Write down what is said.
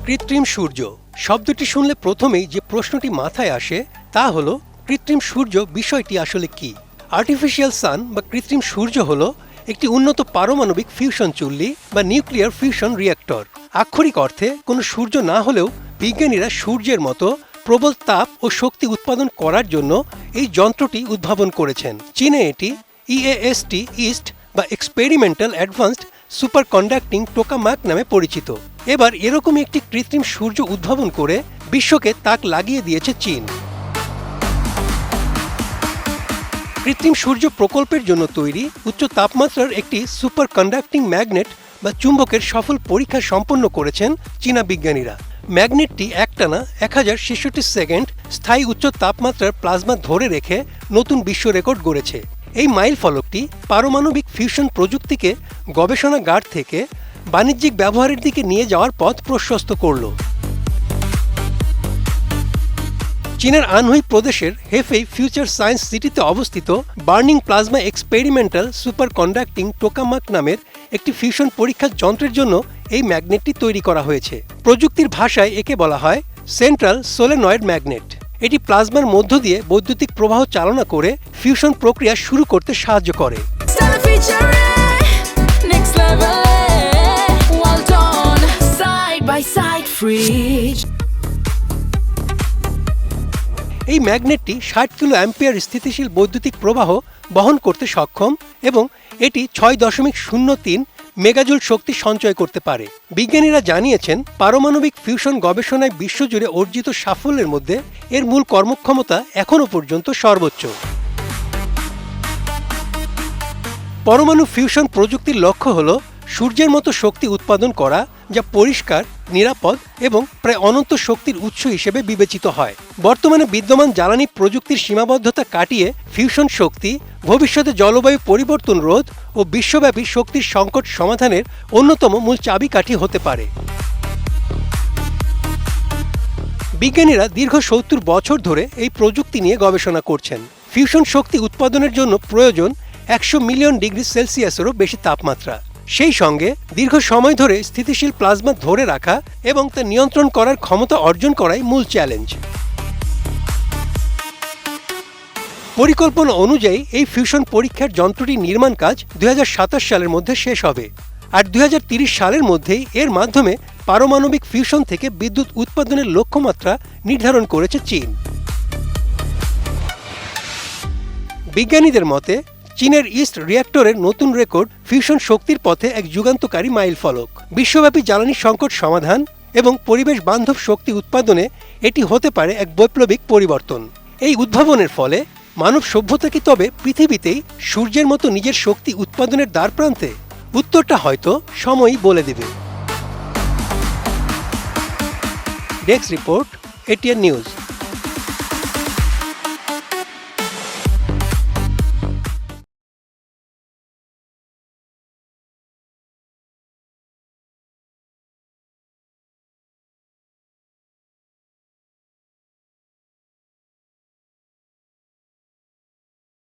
কৃত্রিম সূর্য শব্দটি শুনলে প্রথমেই যে প্রশ্নটি মাথায় আসে তা হল কৃত্রিম সূর্য বিষয়টি আসলে কি। আর্টিফিশিয়াল সান বা কৃত্রিম সূর্য হল একটি উন্নত পারমাণবিক ফিউশন চুল্লি বা নিউক্লিয়ার ফিউশন রিঅ্যাক্টর। আক্ষরিক অর্থে কোনো সূর্য না হলেও বিজ্ঞানীরা সূর্যের মতো প্রবল তাপ ও শক্তি উৎপাদন করার জন্য এই যন্ত্রটি উদ্ভাবন করেছেন। চীনে এটি ইএএসটি ইস্ট বা এক্সপেরিমেন্টাল অ্যাডভান্সড সুপার কন্ডাক্টিং টোকামাক নামে পরিচিত। এবার এরকমই একটি কৃত্রিম সূর্য উদ্ভাবন করে বিশ্বকে তাক লাগিয়ে দিয়েছে চীন। কৃত্রিম সূর্য প্রকল্পের জন্য তৈরি উচ্চ তাপমাত্রার একটি সুপার কন্ডাক্টিং ম্যাগনেট বা চুম্বকের সফল পরীক্ষা সম্পন্ন করেছেন চীনা বিজ্ঞানীরা। ম্যাগনেটটি একটানা 1066 সেকেন্ড স্থায়ী উচ্চ তাপমাত্রার প্লাজমা ধরে রেখে নতুন বিশ্ব রেকর্ড গড়েছে। এই মাইল ফলকটি পারমাণবিক ফিউশন প্রযুক্তিকে গবেষণাগার থেকে বাণিজ্যিক ব্যবহারের দিকে নিয়ে যাওয়ার পথ প্রশস্ত করল। চীনের আনহুই প্রদেশের হেফেই ফিউচার সায়েন্স সিটিতে অবস্থিত burning plasma experimental super conducting টোকামাক নামের একটি ফিউশন পরীক্ষার যন্ত্রের জন্য এই ম্যাগনেটটি তৈরি করা হয়েছে। প্রযুক্তির ভাষায় একে বলা হয় সেন্ট্রাল সোলেনয়েড ম্যাগনেট। এটি প্লাজমার মধ্য দিয়ে বৈদ্যুতিক প্রবাহ চালনা করে ফিউশন প্রক্রিয়া শুরু করতে সাহায্য করে। এই ম্যাগনেটটি 60 কিলো অ্যাম্পিয়ার স্থিতিশীল বৈদ্যুতিক প্রবাহ বহন করতে সক্ষম এবং এটি 6.03 মেগাজুল শক্তি সঞ্চয় করতে পারে। বিজ্ঞানীরা জানিয়েছেন পারমাণবিক ফিউশন গবেষণায় বিশ্বজুড়ে অর্জিত সাফল্যের মধ্যে এর মূল কর্মক্ষমতা এখনও পর্যন্ত সর্বোচ্চ। পরমাণু ফিউশন প্রযুক্তির লক্ষ্য হল সূর্যের মতো শক্তি উৎপাদন করা যা পরিষ্কার, নিরাপদ এবং প্রায় অনন্ত শক্তির উৎস হিসেবে বিবেচিত হয়। বর্তমানে বিদ্যমান জ্বালানি প্রযুক্তির সীমাবদ্ধতা কাটিয়ে ফিউশন শক্তি ভবিষ্যতে জলবায়ু পরিবর্তন রোধ ও বিশ্বব্যাপী শক্তির সংকট সমাধানের অন্যতম মূল চাবিকাঠি হতে পারে। বিজ্ঞানীরা দীর্ঘ 70 বছর ধরে এই প্রযুক্তি নিয়ে গবেষণা করছেন। ফিউশন শক্তি উৎপাদনের জন্য প্রয়োজন 100 মিলিয়ন ডিগ্রি সেলসিয়াসেরও বেশি তাপমাত্রা। সেই সঙ্গে দীর্ঘ সময় ধরে স্থিতিশীল প্লাজমা ধরে রাখা এবং তা নিয়ন্ত্রণ করার ক্ষমতা অর্জন করাই মূল চ্যালেঞ্জ। পরিকল্পনা অনুযায়ী এই ফিউশন পরীক্ষার যন্ত্রটির নির্মাণ কাজ 2027 সালের মধ্যে শেষ হবে, আর 2030 সালের মধ্যেই এর মাধ্যমে পারমাণবিক ফিউশন থেকে বিদ্যুৎ উৎপাদনের লক্ষ্যমাত্রা নির্ধারণ করেছে চীন। বিজ্ঞানীদের মতে চীনের ইস্ট রিঅ্যাক্টরের নতুন রেকর্ড ফিউশন শক্তির পথে এক যুগান্তকারী মাইল ফলক। বিশ্বব্যাপী জ্বালানি সংকট সমাধান এবং পরিবেশ বান্ধব শক্তি উৎপাদনে এটি হতে পারে এক বৈপ্লবিক পরিবর্তন। এই উদ্ভাবনের ফলে মানব সভ্যতা কি তবে পৃথিবীতেই সূর্যের মতো নিজের শক্তি উৎপাদনের দ্বারপ্রান্তে? উত্তরটা হয়তো সময়ই বলে দেবে। Desk report, ATN news.